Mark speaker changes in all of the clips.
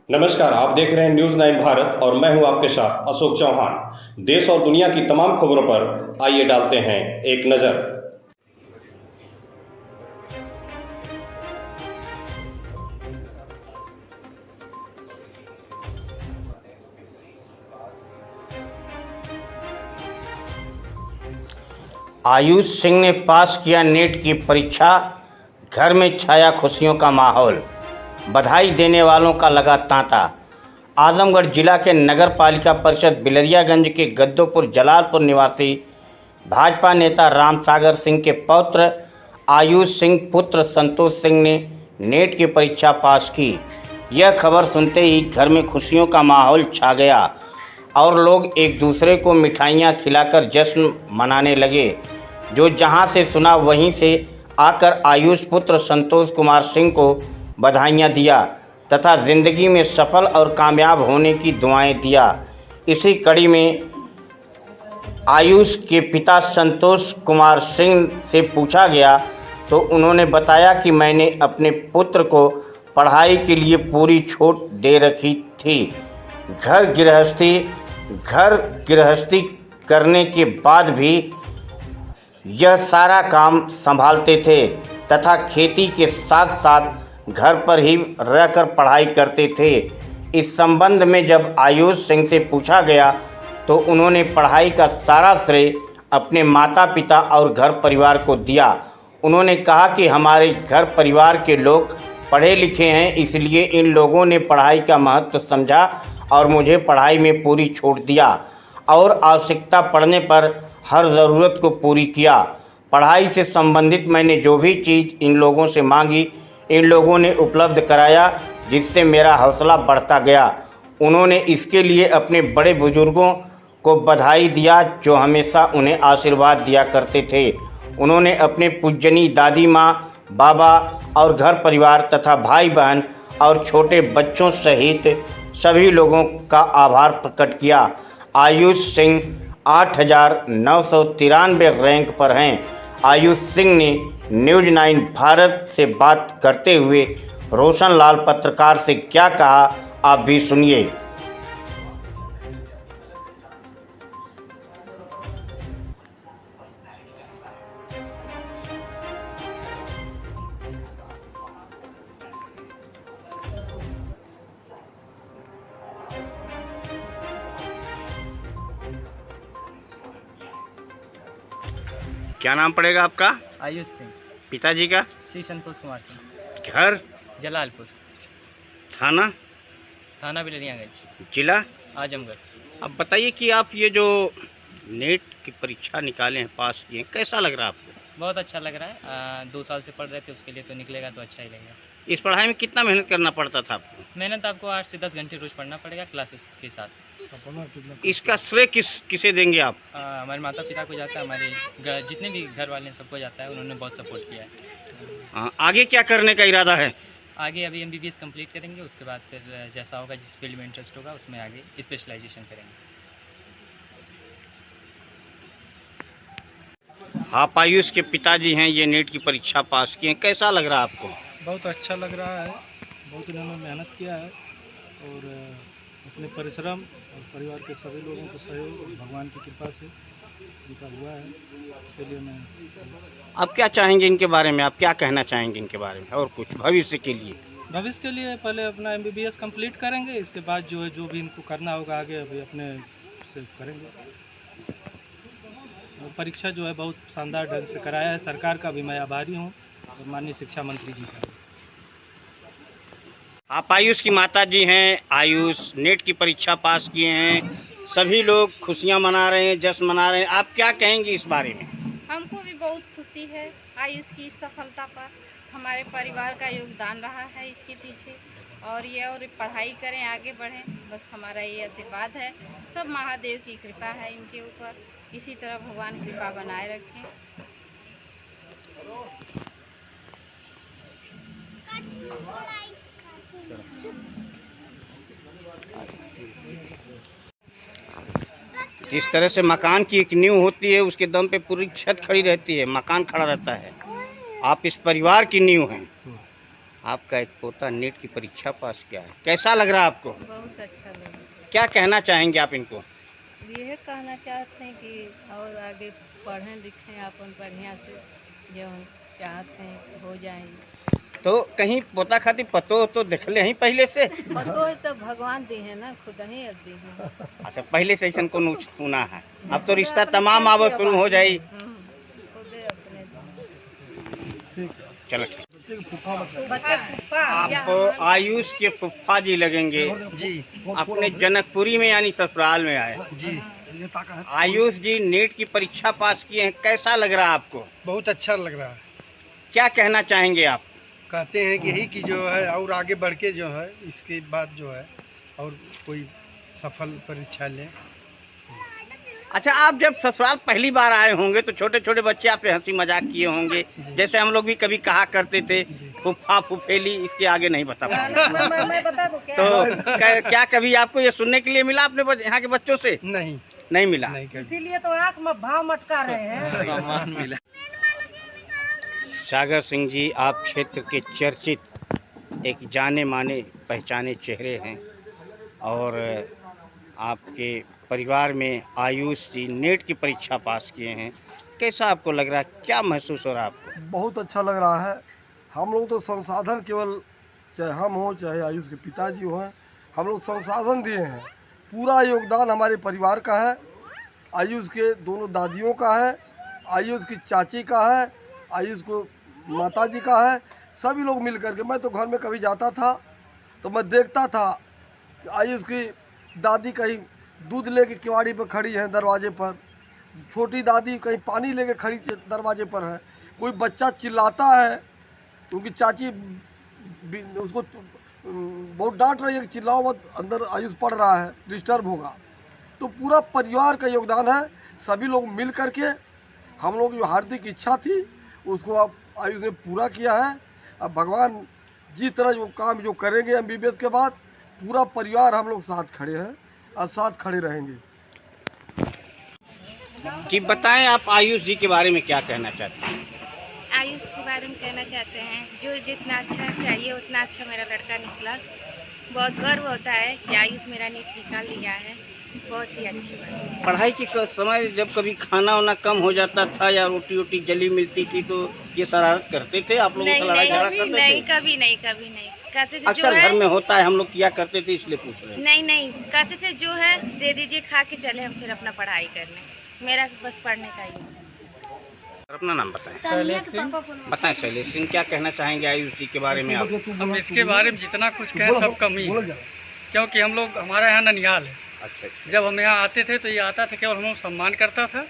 Speaker 1: नमस्कार, आप देख रहे हैं न्यूज़ 9 भारत और मैं हूं आपके साथ अशोक चौहान। देश और दुनिया की तमाम खबरों पर आइए डालते हैं एक नज़र।
Speaker 2: आयुष सिंह ने पास किया नेट की परीक्षा, घर में छाया खुशियों का माहौल, बधाई देने वालों का लगा तांता। आजमगढ़ जिला के नगर पालिका परिषद बिलरियागंज के गद्दोपुर जलालपुर निवासी भाजपा नेता रामसागर सिंह के पौत्र आयुष सिंह पुत्र संतोष सिंह ने नेट की परीक्षा पास की। यह खबर सुनते ही घर में खुशियों का माहौल छा गया और लोग एक दूसरे को मिठाइयाँ खिलाकर जश्न मनाने लगे। जो जहां से सुना वहीं से आकर आयुष पुत्र संतोष कुमार सिंह को बधाइयाँ दिया तथा ज़िंदगी में सफल और कामयाब होने की दुआएं दिया। इसी कड़ी में आयुष के पिता संतोष कुमार सिंह से पूछा गया तो उन्होंने बताया कि मैंने अपने पुत्र को पढ़ाई के लिए पूरी छूट दे रखी थी। घर गृहस्थी करने के बाद भी यह सारा काम संभालते थे तथा खेती के साथ साथ घर पर ही रहकर पढ़ाई करते थे। इस संबंध में जब आयुष सिंह से पूछा गया तो उन्होंने पढ़ाई का सारा श्रेय अपने माता पिता और घर परिवार को दिया। उन्होंने कहा कि हमारे घर परिवार के लोग पढ़े लिखे हैं, इसलिए इन लोगों ने पढ़ाई का महत्व समझा और मुझे पढ़ाई में पूरी छूट दिया और आवश्यकता पड़ने पर हर ज़रूरत को पूरी किया। पढ़ाई से संबंधित मैंने जो भी चीज़ इन लोगों से मांगी, इन लोगों ने उपलब्ध कराया, जिससे मेरा हौसला बढ़ता गया। उन्होंने इसके लिए अपने बड़े बुजुर्गों को बधाई दिया जो हमेशा उन्हें आशीर्वाद दिया करते थे। उन्होंने अपने पूजनीय दादी माँ, बाबा और घर परिवार तथा भाई बहन और छोटे बच्चों सहित सभी लोगों का आभार प्रकट किया। आयुष सिंह 8,993 रैंक पर हैं। आयुष सिंह ने न्यूज़ 9 भारत से बात करते हुए रोशन लाल पत्रकार से क्या कहा, आप भी सुनिए। क्या नाम पड़ेगा आपका?
Speaker 3: आयुष सिंह।
Speaker 2: पिताजी का?
Speaker 3: श्री संतोष कुमार सिंह।
Speaker 2: घर?
Speaker 3: जलालपुर।
Speaker 2: थाना
Speaker 3: बिलरियागंज।
Speaker 2: जिला?
Speaker 3: आजमगढ़।
Speaker 2: अब बताइए कि आप ये जो नेट की परीक्षा निकाले हैं, पास किए हैं, कैसा लग रहा है आपको?
Speaker 3: बहुत अच्छा लग रहा है। 2 साल से पढ़ रहे थे, उसके लिए तो निकलेगा तो अच्छा ही लगेगा।
Speaker 2: इस पढ़ाई में कितना मेहनत करना पड़ता था आपको?
Speaker 3: मेहनत आपको 8 से 10 घंटे रोज़ पढ़ना पड़ेगा क्लासेस के साथ।
Speaker 2: इसका श्रेय किसे देंगे आप?
Speaker 3: हमारे माता पिता को जाता है, हमारे जितने भी घर वाले हैं सबको जाता है। उन्होंने बहुत सपोर्ट किया है।
Speaker 2: आगे क्या करने का इरादा है?
Speaker 3: आगे अभी MBBS कंप्लीट करेंगे, उसके बाद फिर जैसा होगा, जिस फील्ड में इंटरेस्ट होगा उसमें आगे स्पेशलाइजेशन करेंगे।
Speaker 4: आप आयुष के पिताजी हैं, ये नेट की परीक्षा पास किए हैं, कैसा लग रहा है आपको?
Speaker 5: बहुत अच्छा लग रहा है। बहुत इन्होंने मेहनत किया है और अपने परिश्रम और परिवार के सभी लोगों को सहयोग और भगवान की कृपा से इनका हुआ है। इसके लिए मैं
Speaker 4: आप क्या चाहेंगे इनके बारे में, आप क्या कहना चाहेंगे इनके बारे में और कुछ भविष्य के लिए?
Speaker 5: भविष्य के लिए पहले अपना MBBS कंप्लीट करेंगे, इसके बाद जो भी इनको करना होगा आगे अभी अपने से करेंगे। और परीक्षा जो है बहुत शानदार ढंग से कराया है। सरकार का भी मैं आभारी हूँ और माननीय शिक्षा मंत्री जी का।
Speaker 4: आप आयुष की माताजी हैं, आयुष नेट की परीक्षा पास किए हैं, सभी लोग खुशियां मना रहे हैं, जश्न मना रहे हैं, आप क्या कहेंगे इस बारे में?
Speaker 6: हमको भी बहुत खुशी है आयुष की इस सफलता पर। हमारे परिवार का योगदान रहा है इसके पीछे, और ये और पढ़ाई करें, आगे बढ़ें, बस हमारा ये आशीर्वाद है। सब महादेव की कृपा है इनके ऊपर, इसी तरह भगवान कृपा बनाए रखें।
Speaker 4: जिस तरह से मकान की एक नींव होती है, उसके दम पे पूरी छत खड़ी रहती है, मकान खड़ा रहता है। आप इस परिवार की नींव हैं। आपका एक पोता नीट की परीक्षा पास किया है, कैसा लग रहा है आपको?
Speaker 6: बहुत अच्छा लगा।
Speaker 4: क्या कहना चाहेंगे आप इनको?
Speaker 6: ये कहना चाहते हैं कि और आगे पढ़ें लिखें अपन बढ़िया से, जो हम चाहते हैं हो जाएंगे।
Speaker 4: तो कहीं पोता खातिर पतो तो देख ले ही पहले से?
Speaker 6: पतो तो भगवान दी है ना, खुद ही अब दी है।
Speaker 4: अच्छा, पहले से ऐसा को सुना है, अब तो रिश्ता तमाम आवा शुरू हो जाए।
Speaker 6: खुद अपने
Speaker 4: चलो ठीक। आप आयुष के फुफ्फा जी लगेंगे
Speaker 7: जी।
Speaker 4: अपने जनकपुरी में यानी ससुराल में आए।
Speaker 7: जी।
Speaker 4: आयुष जी नीट की परीक्षा पास किए हैं, कैसा लग रहा है आपको?
Speaker 7: बहुत अच्छा लग रहा है।
Speaker 4: क्या कहना चाहेंगे आप?
Speaker 7: कहते हैं कि यही कि जो है और आगे बढ़ के जो है इसके बाद जो है और कोई सफल परीक्षा लें।
Speaker 4: अच्छा, आप जब ससुराल पहली बार आए होंगे तो छोटे छोटे बच्चे आपसे हंसी मजाक किए होंगे, जैसे हम लोग भी कभी कहा करते थे फुफ्फा फुफेली, इसके आगे नहीं बता पाऊंगा।
Speaker 6: मैं बता दूं क्या?
Speaker 4: तो क्या कभी आपको ये सुनने के लिए मिला अपने यहाँ के बच्चों से? नहीं मिला।
Speaker 6: इसीलिए तो आँख में भाव मटका रहे हैं।
Speaker 4: सागर सिंह जी, आप क्षेत्र के चर्चित एक जाने माने पहचाने चेहरे हैं और आपके परिवार में आयुष जी नेट की परीक्षा पास किए हैं, कैसा आपको लग रहा है, क्या महसूस हो रहा है आपको?
Speaker 8: बहुत अच्छा लग रहा है। हम लोग तो संसाधन केवल, चाहे हम हों चाहे आयुष के पिताजी हों, हम लोग संसाधन दिए हैं। पूरा योगदान हमारे परिवार का है, आयुष के दोनों दादियों का है, आयुष की चाची का है, आयुष को माताजी का है, सभी लोग मिल करके। मैं तो घर में कभी जाता था तो मैं देखता था कि आयुष की दादी कहीं दूध लेके किवाड़ी पर खड़ी है दरवाजे पर, छोटी दादी कहीं पानी लेके खड़ी दरवाजे पर है, कोई बच्चा चिल्लाता है तो उनकी चाची उसको बहुत डांट रही है कि चिल्लाओ मत, अंदर आयुष पढ़ रहा है, डिस्टर्ब होगा। तो पूरा परिवार का योगदान है, सभी लोग मिल करके हम लोग जो हार्दिक इच्छा थी उसको अब आयुष ने पूरा किया है। अब भगवान जिस तरह जो काम जो करेंगे MBBS के बाद, पूरा परिवार हम लोग साथ खड़े हैं और साथ खड़े रहेंगे।
Speaker 4: जी बताएं, आप आयुष जी के बारे में क्या कहना चाहते हैं?
Speaker 9: आयुष के बारे में कहना चाहते हैं, जो जितना अच्छा चाहिए उतना अच्छा मेरा लड़का निकला। बहुत गर्व होता है कि आयुष मेरा नीट निकाल लिया है, बहुत ही अच्छी बात है।
Speaker 4: पढ़ाई के समय जब कभी खाना वाना कम हो जाता था या रोटी वोटी जली मिलती थी तो ये शरारत करते थे आप लोगों से? लड़ाई झगड़ा करते थे?
Speaker 9: नहीं, कभी नहीं कहते थे।
Speaker 4: अक्सर घर में होता है, हम लोग किया करते थे इसलिए पूछ रहे हैं।
Speaker 9: नहीं कहते थे जो है दे दीजिए, खा के चले हम फिर अपना पढ़ाई करने। मेरा बस पढ़ने का ही।
Speaker 4: अपना नाम बताएं। बताएं शैलेश सिंह, क्या कहना चाहेंगे आयुष जी के बारे में आप?
Speaker 5: हम इसके बारे में जितना कुछ कहें सब कम ही है, क्योंकि हम लोग, हमारा यहाँ ननिहाल है।
Speaker 4: अच्छा।
Speaker 5: जब हम यहाँ आते थे तो ये आता था, केवल हम लोग सम्मान करता था,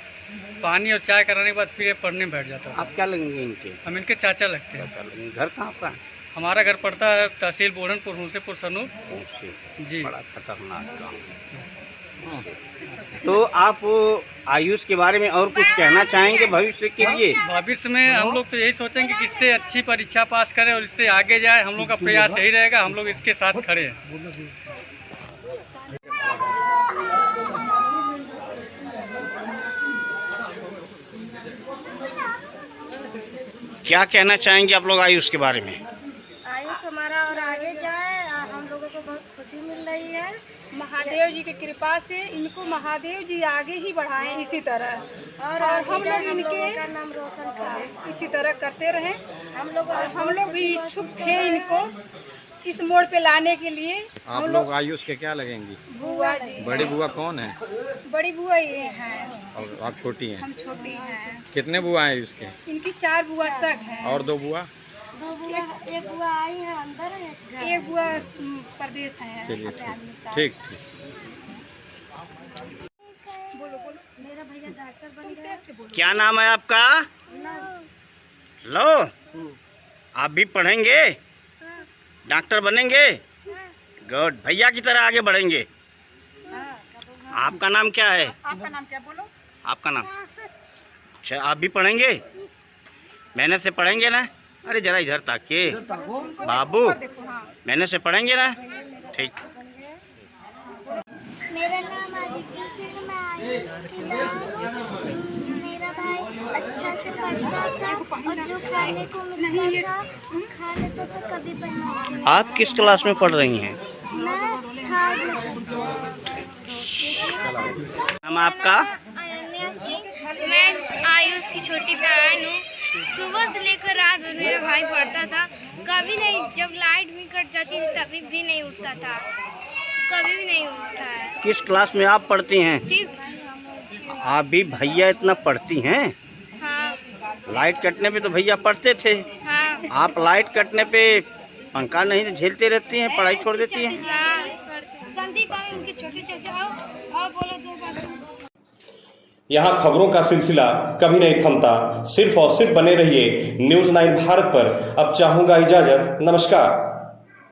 Speaker 5: पानी और चाय कराने के बाद फिर ये पढ़ने बैठ जाता था।
Speaker 4: आप क्या लगेंगे इनके?
Speaker 5: हम इनके चाचा लगते हैं।
Speaker 4: घर कहाँ का है?
Speaker 5: हमारा घर पड़ता है तहसील बोढ़नपुर, हुसेपुर सनूर जी।
Speaker 4: बड़ा खतरनाक काम। तो आप आयुष के बारे में और कुछ कहना चाहेंगे भविष्य के लिए?
Speaker 5: भविष्य में हम लोग तो यही सोचेंगे कि इससे अच्छी परीक्षा पास करें और इससे आगे जाए। हम लोग का प्रयास यही रहेगा, हम लोग इसके साथ खड़े हैं।
Speaker 4: क्या कहना चाहेंगे आप लोग आयुष के बारे में?
Speaker 9: आयुष हमारा और आगे जाए, हम लोगों को बहुत खुशी मिल रही है।
Speaker 6: महादेव जी की कृपा से इनको महादेव जी आगे ही बढ़ाएं इसी तरह,
Speaker 9: और
Speaker 6: हम लोग
Speaker 9: इनके
Speaker 6: इनके
Speaker 9: नाम रोशन करें,
Speaker 6: इसी तरह करते रहें।
Speaker 9: हम लोग
Speaker 6: भी इच्छुक थे इनको इस मोड़ पे लाने के लिए।
Speaker 10: आप लोग आयुष के क्या लगेंगी?
Speaker 6: बुआ जी।
Speaker 10: बड़ी बुआ कौन है?
Speaker 6: बड़ी बुआ ये हैं
Speaker 10: और आप छोटी हैं?
Speaker 6: हम छोटी हैं।
Speaker 10: कितने बुआ हैं आयुष के?
Speaker 6: इनकी 4 बुआ सग हैं।
Speaker 10: और 2 बुआ?
Speaker 9: एक बुआ आई है अंदर,
Speaker 6: एक बुआ प्रदेश है।
Speaker 10: चलिए ठीक।
Speaker 9: मेरा भैया डॉक्टर बन गया।
Speaker 4: क्या नाम है आपका? लो, आप भी पढ़ेंगे, डॉक्टर बनेंगे? गुड, भैया की तरह आगे बढ़ेंगे। आपका नाम क्या है?
Speaker 6: आपका नाम क्या बोलो?
Speaker 4: आपका नाम? अच्छा, आप भी पढ़ेंगे? मेहनत से पढ़ेंगे ना? अरे जरा इधर ताकिए बाबू, मेहनत से पढ़ेंगे ना? ठीक।
Speaker 9: मेरा नाम आदित्य सिंह, मैं आयुष की
Speaker 11: मेरा भाई अच्छा से पढ़ता था और जो खाने को मिलता था खा लेता था, कभी बनवाते नहीं।
Speaker 4: आप किस क्लास में पढ़ रही हैं?
Speaker 11: मैं थर्ड में पढ़ती हूँ।
Speaker 4: नाम आपका?
Speaker 11: अनन्या सिंह।
Speaker 9: मैं आयुष की छोटी बहन हूँ। सुबह से लेकर रात भर मेरा भाई पढ़ता था, कभी नहीं, जब लाइट भी कट जाती थी तभी भी नहीं उठता था, कभी भी नहीं उठता है।
Speaker 4: किस क्लास में आप पढ़ती हैं?
Speaker 9: ठीक।
Speaker 4: आप भी भैया इतना पढ़ती हैं?
Speaker 9: हाँ।
Speaker 4: लाइट कटने पे तो भैया पढ़ते थे।
Speaker 9: हाँ।
Speaker 4: आप लाइट कटने पे पंखा नहीं झेलते रहती हैं, पढ़ाई छोड़ देती हैं?
Speaker 9: हाँ। संदीप भाई उनके छोटे चाचा आओ बोलो दो बात।
Speaker 1: यहाँ खबरों का सिलसिला कभी नहीं थमता। सिर्फ और सिर्फ बने रहिए न्यूज़ 9 भारत पर। अब चाहूँगा इजाज़त। नमस्कार।